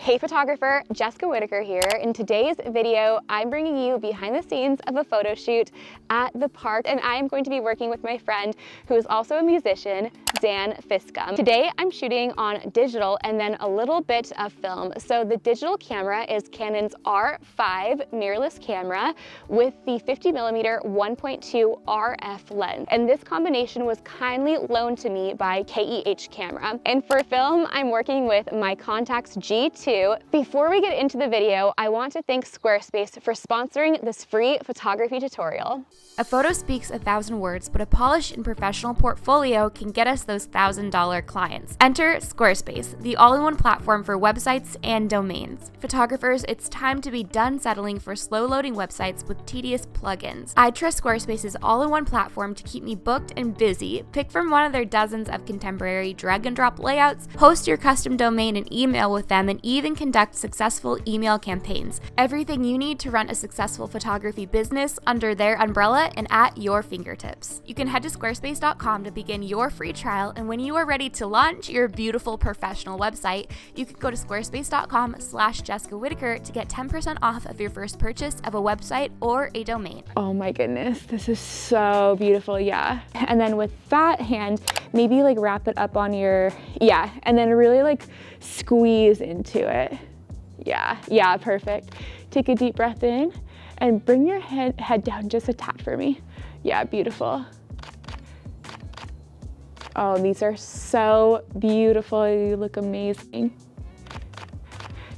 Hey photographer, Jessica Whitaker here. In today's video, I'm bringing you behind the scenes of a photo shoot at the park, and I am going to be working with my friend who is also a musician, Zan Fiscum. Today, I'm shooting on digital and then a little bit of film. So the digital camera is Canon's R5 mirrorless camera with the 50mm 1.2 RF lens. And this combination was kindly loaned to me by KEH Camera. And for film, I'm working with my Contax G2. Before we get into the video, I want to thank Squarespace for sponsoring this free photography tutorial. A photo speaks 1,000 words, but a polished and professional portfolio can get us those $1,000 clients. Enter Squarespace, the all-in-one platform for websites and domains. Photographers, it's time to be done settling for slow-loading websites with tedious plugins. I trust Squarespace's all-in-one platform to keep me booked and busy. Pick from one of their dozens of contemporary drag-and-drop layouts, host your custom domain and email with them, and even conduct successful email campaigns. Everything you need to run a successful photography business under their umbrella and at your fingertips. You can head to squarespace.com to begin your free trial, and when you are ready to launch your beautiful professional website, you can go to squarespace.com/Jessica Whitaker to get 10% off of your first purchase of a website or a domain. Oh my goodness, this is so beautiful, yeah. And then with that hand, maybe like wrap it up on your, and then really like squeeze into it. Yeah, perfect. Take a deep breath in and bring your head down just a tap for me. Yeah, beautiful. Oh, these are so beautiful. You look amazing.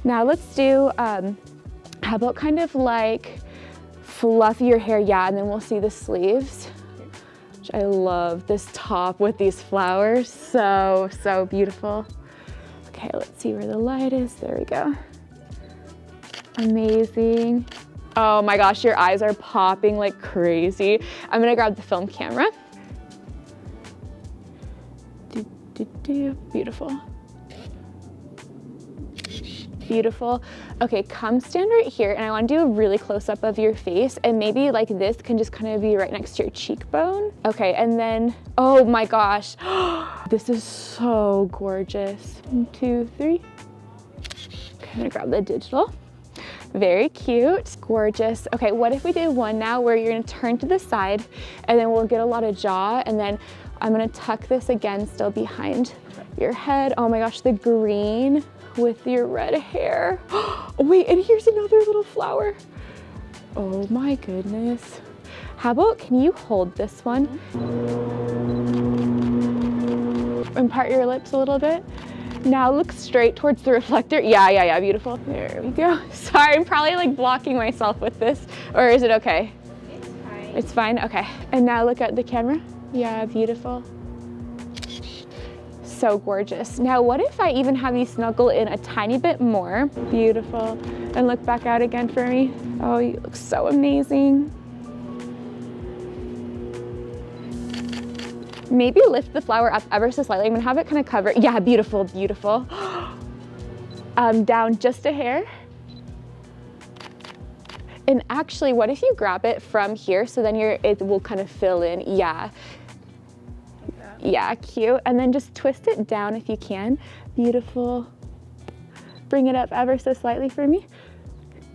Now let's do, how about kind of like fluff your hair, and then we'll see the sleeves. Which I love this top with these flowers. So beautiful. Okay, let's see where the light is. There we go. Amazing. Oh my gosh, your eyes are popping like crazy. I'm gonna grab the film camera. Beautiful. Beautiful. Okay, come stand right here, and I want to do a really close up of your face, and maybe like this can just kind of be right next to your cheekbone. Okay, and then, oh my gosh, this is so gorgeous. 1, 2, 3. Okay, I'm gonna grab the digital. Very cute, gorgeous. Okay, what if we did one now where you're gonna turn to the side, and then we'll get a lot of jaw, and then I'm gonna tuck this again still behind your head. Oh my gosh, the green with your red hair. Oh wait, and here's another little flower. Oh my goodness. How about, can you hold this one? And part your lips a little bit. Now look straight towards the reflector. Yeah, beautiful. There we go. Sorry, I'm probably like blocking myself with this, or is it okay? It's fine. It's fine, okay. And now look at the camera. Yeah, beautiful. So gorgeous. Now what if I even have you snuggle in a tiny bit more? Beautiful. And look back out again for me. Oh, you look so amazing. Maybe lift the flower up ever so slightly. I'm gonna have it kind of cover. Yeah, beautiful, beautiful. Down just a hair. And actually, what if you grab it from here so then it will kind of fill in, yeah. Yeah, cute. And then just twist it down if you can. Beautiful. Bring it up ever so slightly for me.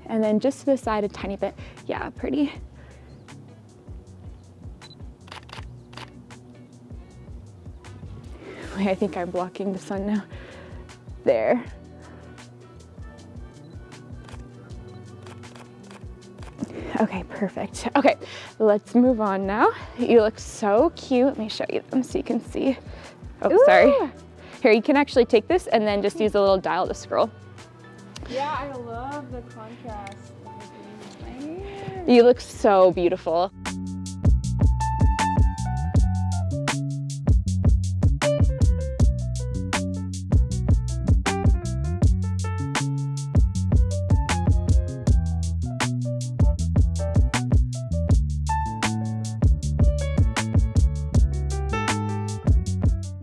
And then just to the side a tiny bit. Yeah, pretty. Wait, I think I'm blocking the sun now. There. Okay, perfect. Okay, let's move on now. You look so cute. Let me show you them so you can see. Oh, ooh. Sorry. Here, you can actually take this and then just use a little dial to scroll. Yeah, I love the contrast of the green. My hair. You look so beautiful.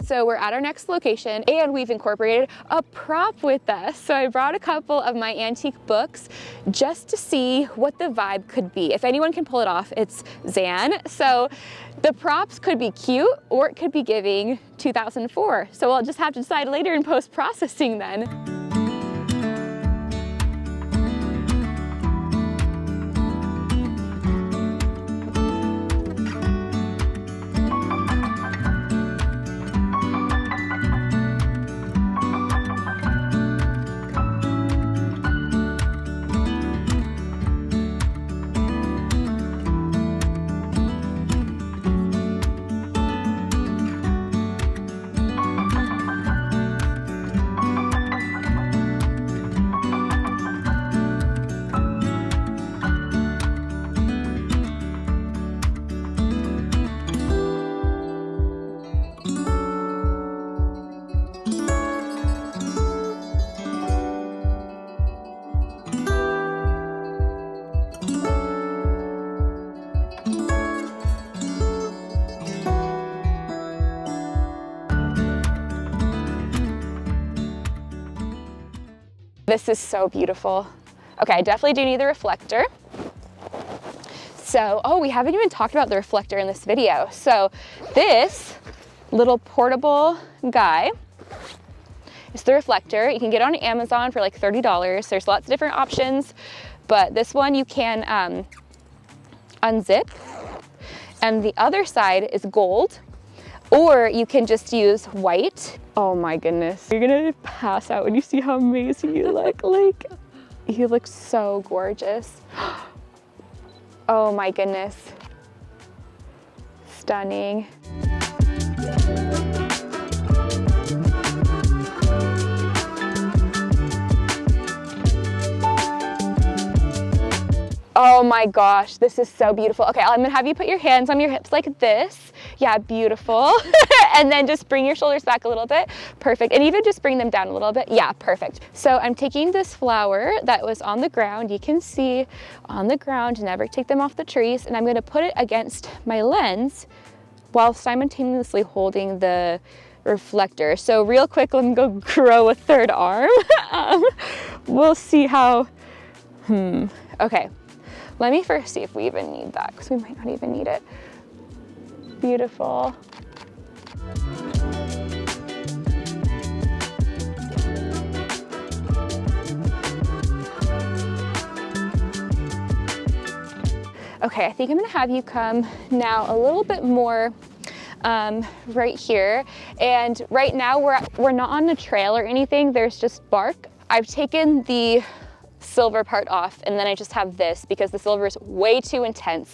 So we're at our next location and we've incorporated a prop with us. So I brought a couple of my antique books just to see what the vibe could be. If anyone can pull it off, it's Zan. So the props could be cute or it could be giving 2004. So we'll just have to decide later in post-processing then. This is so beautiful. Okay, I definitely do need the reflector. So, oh, we haven't even talked about the reflector in this video. So this little portable guy is the reflector. You can get it on Amazon for like $30. There's lots of different options, but this one you can unzip, and the other side is gold, or you can just use white. Oh my goodness. You're gonna pass out when you see how amazing you look. Like, you look so gorgeous. Oh my goodness. Stunning. Oh my gosh, this is so beautiful. Okay, I'm gonna have you put your hands on your hips like this. Yeah, beautiful. And then just bring your shoulders back a little bit. Perfect. And even just bring them down a little bit. Yeah, perfect. So I'm taking this flower that was on the ground. You can see on the ground, never take them off the trees. And I'm gonna put it against my lens while simultaneously holding the reflector. So real quick, let me go grow a third arm. We'll see how, okay. Let me first see if we even need that, because we might not even need it. Beautiful. Okay, I think I'm gonna have you come now a little bit more right here. And right now we're not on a trail or anything, there's just bark. I've taken the silver part off, and then I just have this because the silver is way too intense.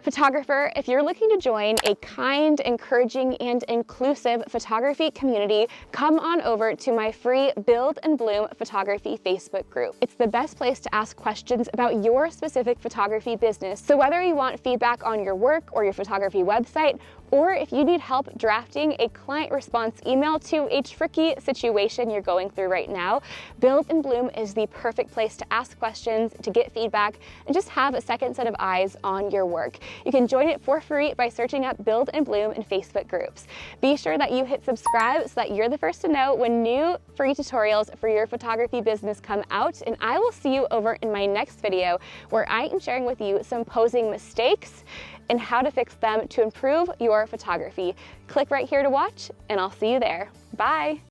Photographer, if you're looking to join a kind, encouraging, and inclusive photography community, come on over to my free Build and Bloom Photography Facebook group. It's the best place to ask questions about your specific photography business. So whether you want feedback on your work or your photography website, or if you need help drafting a client response email to a tricky situation you're going through right now, Build and Bloom is the perfect place to ask questions, to get feedback, and just have a second set of eyes on your work. You can join it for free by searching up Build and Bloom in Facebook groups. Be sure that you hit subscribe so that you're the first to know when new free tutorials for your photography business come out, and I will see you over in my next video where I am sharing with you some posing mistakes and how to fix them to improve your photography. Click right here to watch, and I'll see you there. Bye.